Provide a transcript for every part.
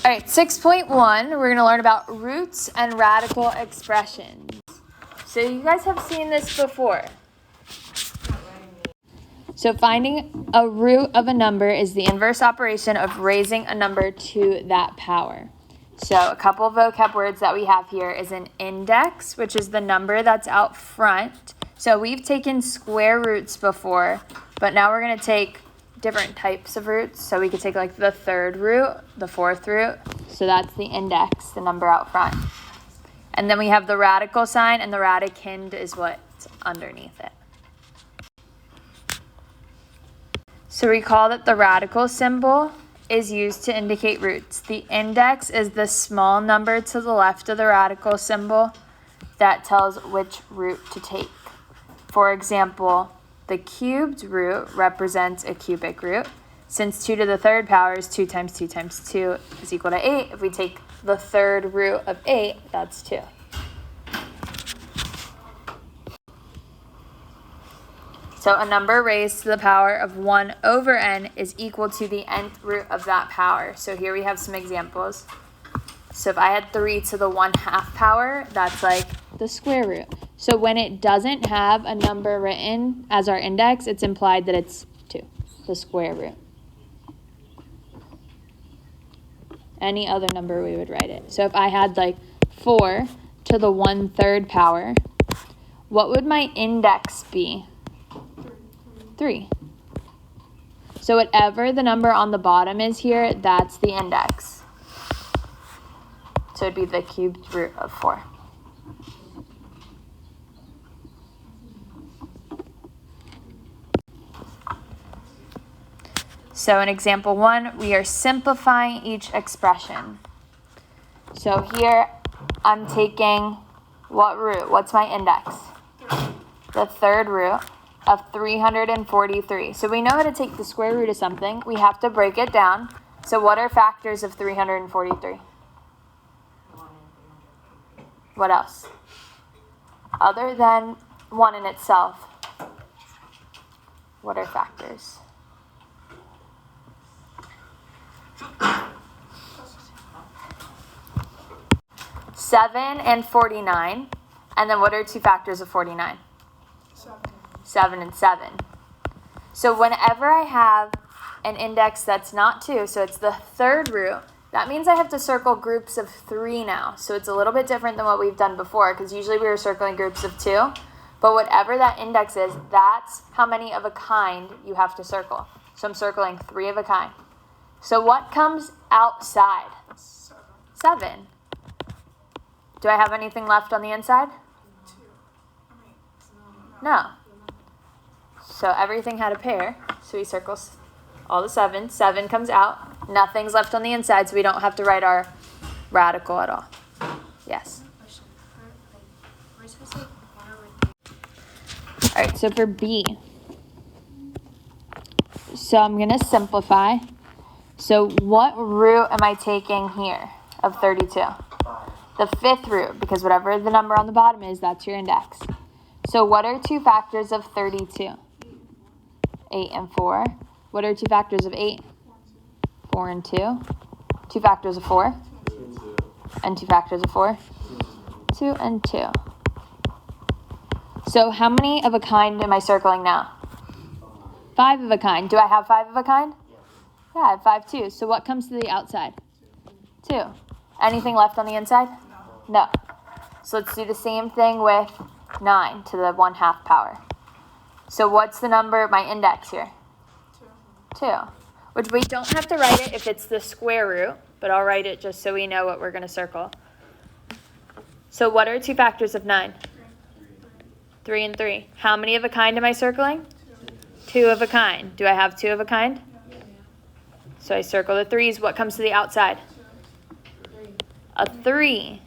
All right, 6.1, we're going to learn about roots and radical expressions. So you guys have seen this before. So finding a root of a number is the inverse operation of raising a number to that power. So a couple of vocab words that we have here is an index, which is the number that's out front. So we've taken square roots before, but now we're going to take different types of roots. So we could take like the third root, the fourth root. So that's the index, the number out front. And then we have the radical sign, and the radicand is what's underneath it. So recall that the radical symbol is used to indicate roots. The index is the small number to the left of the radical symbol that tells which root to take. For example, the cubed root represents a cubic root. Since 2 to the third power is 2 times 2 times 2 is equal to 8. If we take the third root of 8, that's 2. So a number raised to the power of 1 over n is equal to the nth root of that power. So here we have some examples. So if I had 3 to the 1/2 power, that's like the square root. So when it doesn't have a number written as our index, it's implied that it's 2, the square root. Any other number, we would write it. So if I had like 4 to the 1/3 power, what would my index be? 3. So whatever the number on the bottom is here, that's the index. So it'd be the cubed root of 4. So in example 1, we are simplifying each expression. So here I'm taking what root? What's my index? The third root of 343. So we know how to take the square root of something. We have to break it down. So what are factors of 343? What else? Other than 1 in itself, what are factors? 7 and 49. And then what are 2 factors of 49? 7 and 7. So whenever I have an index that's not 2, so it's the third root, that means I have to circle groups of 3 now. So it's a little bit different than what we've done before, because usually we were circling groups of 2. But whatever that index is, that's how many of a kind you have to circle. So I'm circling 3 of a kind. So what comes outside? 7. Do I have anything left on the inside? No. So everything had a pair. So we circle all the 7. 7 comes out. Nothing's left on the inside, so we don't have to write our radical at all. Yes? All right, so for B. So I'm going to simplify. So what root am I taking here of 32? The 5th root, because whatever the number on the bottom is, that's your index. So what are 2 factors of 32? 8 and 4. What are 2 factors of 8? 4 and 2. 2 factors of 4? And 2 factors of 4? 2 and 2. So how many of a kind am I circling now? 5 of a kind. Do I have 5 of a kind? Yeah, I have 5 too. So what comes to the outside? 2. Anything left on the inside? No. So let's do the same thing with 9 to the 1/2 power. So what's the number, my index here? 2. Which we don't have to write it if it's the square root, but I'll write it just so we know what we're going to circle. So what are 2 factors of 9? 3 and 3. How many of a kind am I circling? 2 of a kind. Do I have 2 of a kind? So I circle the 3's. What comes to the outside? A 3.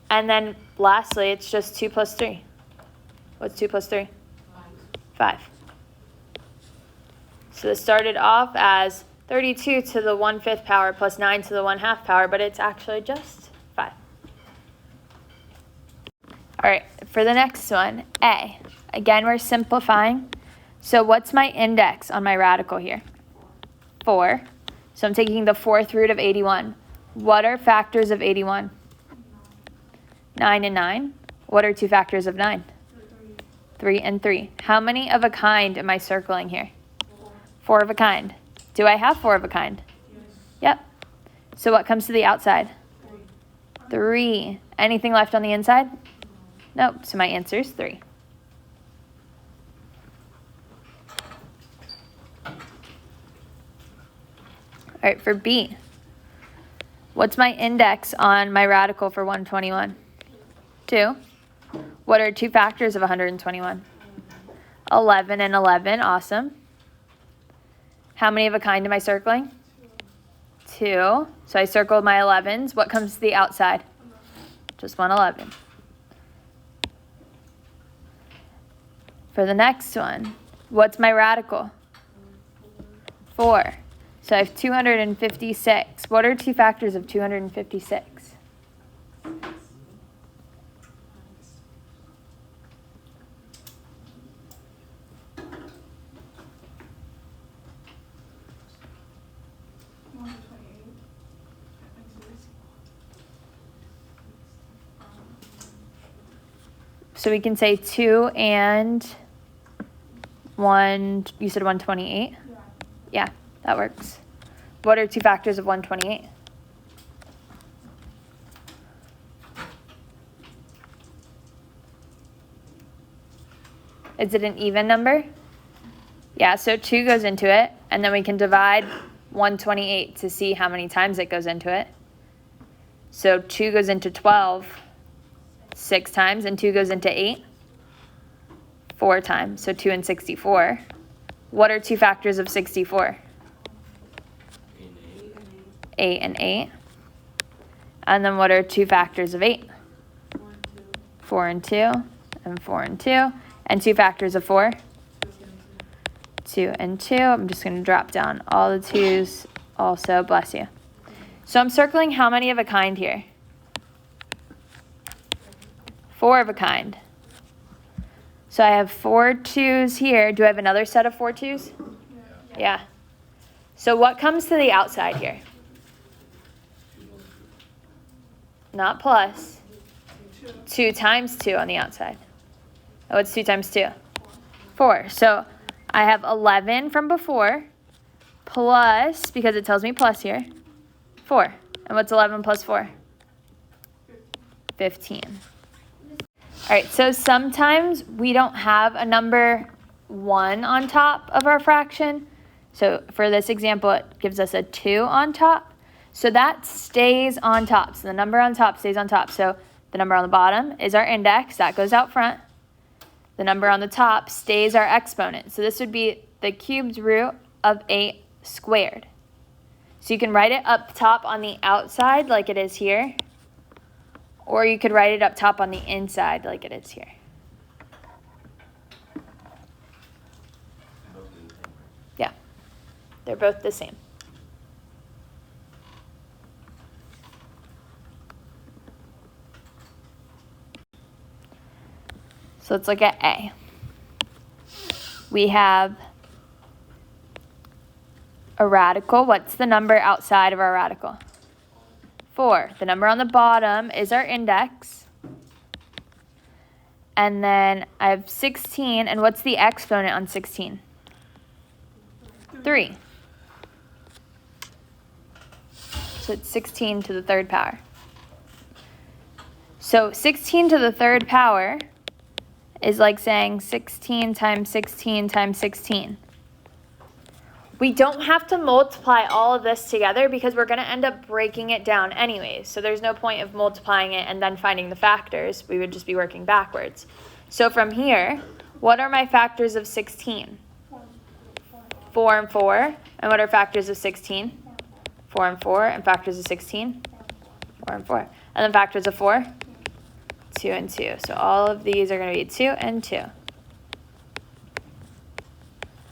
And then lastly, it's just 2 plus 3. What's 2 plus 3? 5. So this started off as 32 to the 1/5 power plus 9 to the 1/2 power, but it's actually just 5. All right, for the next one, A. Again, we're simplifying. So what's my index on my radical here? 4. So I'm taking the fourth root of 81. What are factors of 81? 9 and 9. What are two factors of 9? 3 and 3. How many of a kind am I circling here? 4 of a kind. Do I have 4 of a kind? Yep. So what comes to the outside? 3. Anything left on the inside? Nope. So my answer is 3. All right, for B, what's my index on my radical for 121? 2. What are two factors of 121? 11 and 11. Awesome. How many of a kind am I circling? 2. So I circled my 11s. What comes to the outside? Just 111. For the next one, what's my radical? 4. So I have 256. What are two factors of 256? So we can say 2 and 1, you said 128? Yeah, that works. What are two factors of 128? Is it an even number? Yeah, so 2 goes into it, and then we can divide 128 to see how many times it goes into it. So 2 goes into 12 6 times, and 2 goes into 8 4 times, so 2 and 64. What are two factors of 64? 8 and 8. And then what are two factors of 8? 4 and 2, and 4 and 2. And two factors of 4? 2 and 2. I'm just going to drop down all the 2's also, bless you. So I'm circling how many of a kind here? 4 of a kind. So I have 4 2's here. Do I have another set of 4 2's? Yeah. So what comes to the outside here? Not plus. 2 times 2 on the outside. Oh, what's 2 times 2? 4. So I have 11 from before plus, because it tells me plus here, 4. And what's 11 plus 4? 15. All right, so sometimes we don't have a number 1 on top of our fraction. So for this example, it gives us a 2 on top. So that stays on top. So the number on top stays on top. So the number on the bottom is our index. That goes out front. The number on the top stays our exponent. So this would be the cubed root of 8 squared. So you can write it up top on the outside like it is here. Or you could write it up top on the inside like it is here. Yeah, they're both the same. So let's look at A. We have a radical. What's the number outside of our radical? 4. The number on the bottom is our index. And then I have 16. And what's the exponent on 16? 3. So it's 16 to the third power. So 16 to the third power is like saying 16 times 16 times 16. We don't have to multiply all of this together because we're going to end up breaking it down anyways. So there's no point of multiplying it and then finding the factors. We would just be working backwards. So from here, what are my factors of 16? 4 and 4. And what are factors of 16? 4 and 4. And factors of 16? 4 and 4. And then factors of 4? 2 and 2. So all of these are going to be 2 and 2.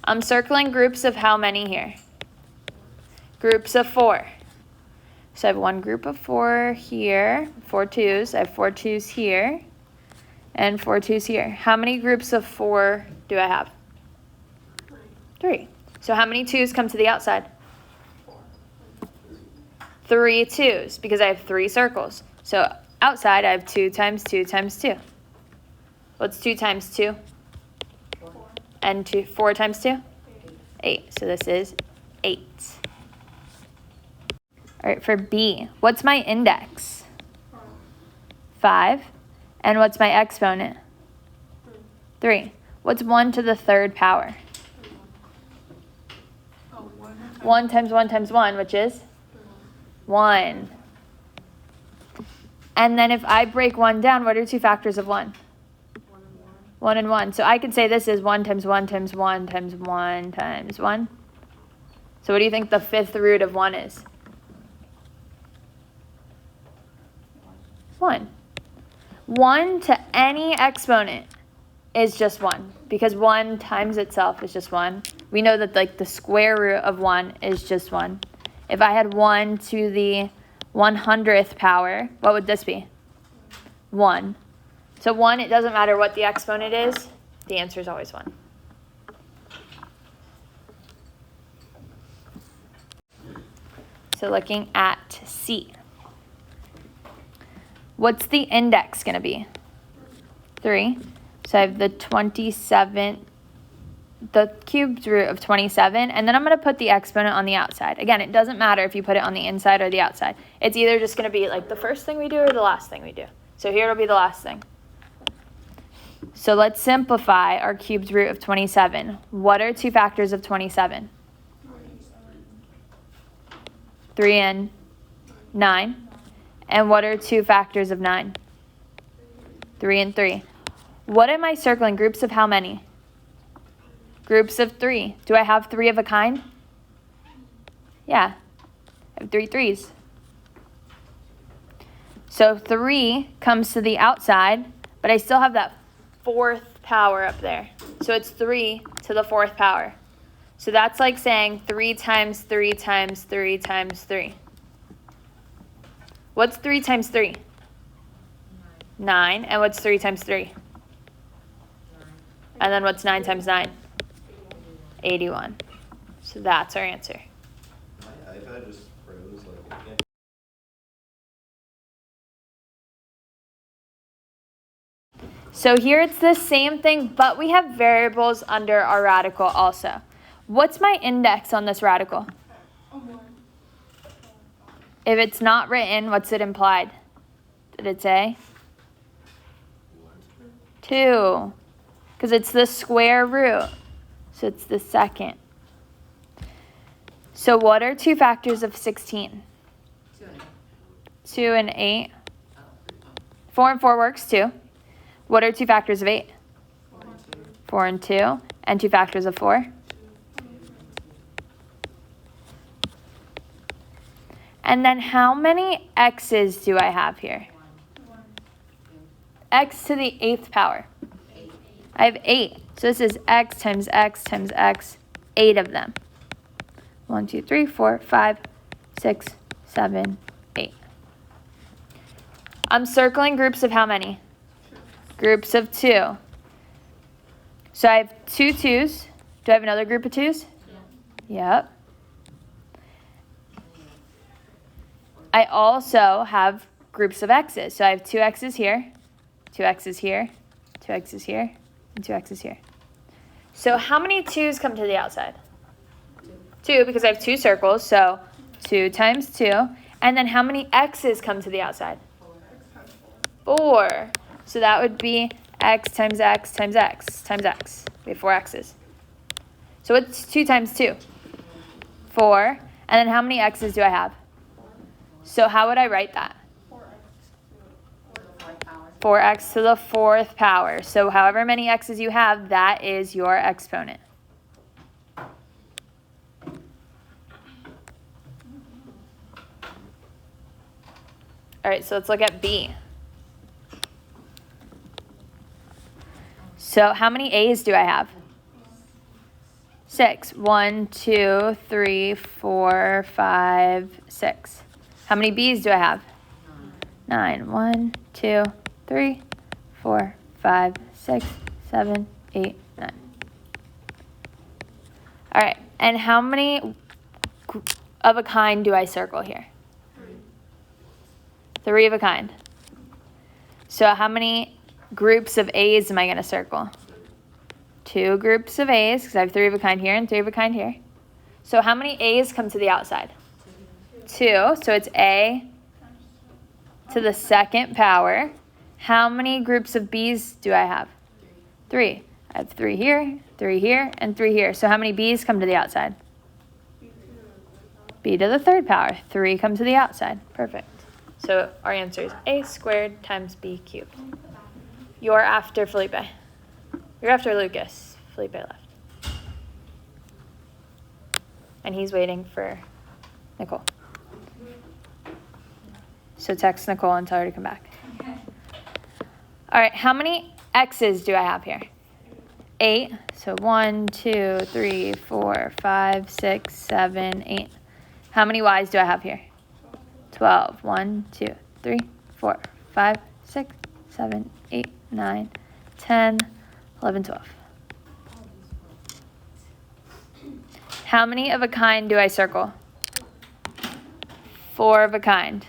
I'm circling groups of how many here? Groups of 4. So I have one group of 4 here, 4 2's. I have 4 2's here, and 4 2's here. How many groups of 4 do I have? 3. So how many 2's come to the outside? 3 2s because I have 3 circles. So outside I have 2 times 2 times 2. What's 2 times 2? 4. And 4 times 2? 8. So this is 8. All right, for B, what's my index? 5. And what's my exponent? 3. What's 1 to the 3rd power? 1 times 1 times 1, which is? 1. And then if I break 1 down, what are 2 factors of 1? 1 and 1. So I could say this is 1 times 1 times 1 times 1 times 1. So what do you think the 5th root of 1 is? 1. 1 to any exponent is just 1 because 1 times itself is just 1. We know that like the square root of 1 is just 1. If I had 1 to the 100th power, what would this be? 1. So 1, it doesn't matter what the exponent is, the answer is always 1. So looking at C. What's the index going to be? 3. So I have the 27, the cubed root of 27, and then I'm going to put the exponent on the outside. Again, it doesn't matter if you put it on the inside or the outside. It's either just going to be like the first thing we do or the last thing we do. So here it'll be the last thing. So let's simplify our cubed root of 27. What are 2 factors of 27? 3 and 9. And what are 2 factors of 9? 3 and 3. What am I circling? Groups of how many? Groups of 3. Do I have 3 of a kind? Yeah. I have 3 3s. So 3 comes to the outside, but I still have that 4th power up there. So it's 3 to the 4th power. So that's like saying 3 times 3 times 3 times 3. What's 3 times 3? 9. And what's 3 times 3? And then what's 9 times 9? 81. So that's our answer. My iPad just froze. Like, I can't. So here it's the same thing, but we have variables under our radical also. What's my index on this radical? If it's not written, what's it implied? Did it say? 2. Because it's the square root. So it's the second. So what are 2 factors of 16? 2 and 8. 4 and 4 works too. What are 2 factors of 8? 4 and 2. And 2 factors of 4? And then how many x's do I have here? X to the 8th power. I have 8. So this is x times x times x, 8 of them. 1, 2, 3, 4, 5, 6, 7, 8. I'm circling groups of how many? Groups of 2. So I have 2 2s. Do I have another group of 2s? Yep. I also have groups of x's. So I have 2 x's here, 2 x's here, 2 x's here, and 2 x's here. So how many 2's come to the outside? 2, because I have 2 circles, so 2 times 2. And then how many x's come to the outside? 4. So that would be x times x times x times x. We have 4 x's. So what's 2 times 2? 4. And then how many x's do I have? So how would I write that? 4x to the 4th power. So however many x's you have, that is your exponent. All right, so let's look at B. So how many a's do I have? 6. 1, 2, 3, 4, 5, 6. How many b's do I have? 9. 1, 2, 3, 4, 5, 6, 7, 8, 9. All right, and how many of a kind do I circle here? 3 of a kind. So how many groups of A's am I going to circle? 2 groups of A's, because I have 3 of a kind here and 3 of a kind here. So how many A's come to the outside? 2. So it's A to the second power. How many groups of B's do I have? 3. I have 3 here, 3 here, and 3 here. So how many B's come to the outside? B to the third power. 3 come to the outside. Perfect. So our answer is A squared times B cubed. You're after Felipe. You're after Lucas. Felipe left. And he's waiting for Nicole. So text Nicole and tell her to come back. All right, how many X's do I have here? 8. So 1, 2, 3, 4, 5, 6, 7, 8. How many Y's do I have here? 12. 1, 2, 3, 4, 5, 6, 7, 8, 9, 10, 11, 12. How many of a kind do I circle? 4 of a kind.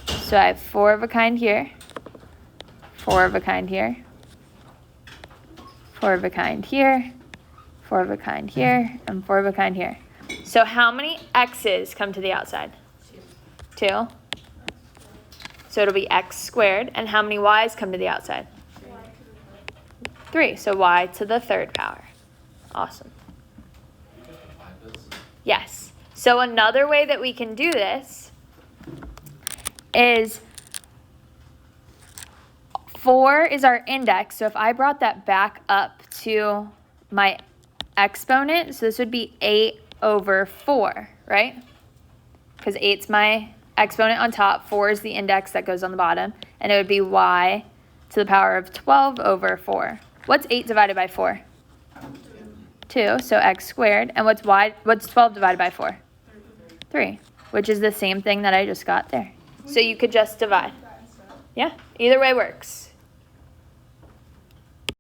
So I have 4 of a kind here, 4 of a kind here, 4 of a kind here, 4 of a kind here, and 4 of a kind here. So how many X's come to the outside? 2. So it'll be X squared. And how many Y's come to the outside? 3. So Y to the third power. Awesome. Yes. So another way that we can do this is 4 is our index. So if I brought that back up to my exponent, so this would be 8 over 4, right? Because 8's my exponent on top, 4 is the index that goes on the bottom, and it would be y to the power of 12 over 4. What's 8 divided by 4? 2, so x squared. And what's 12 divided by 4? 3, which is the same thing that I just got there. So you could just divide. Yeah, either way works.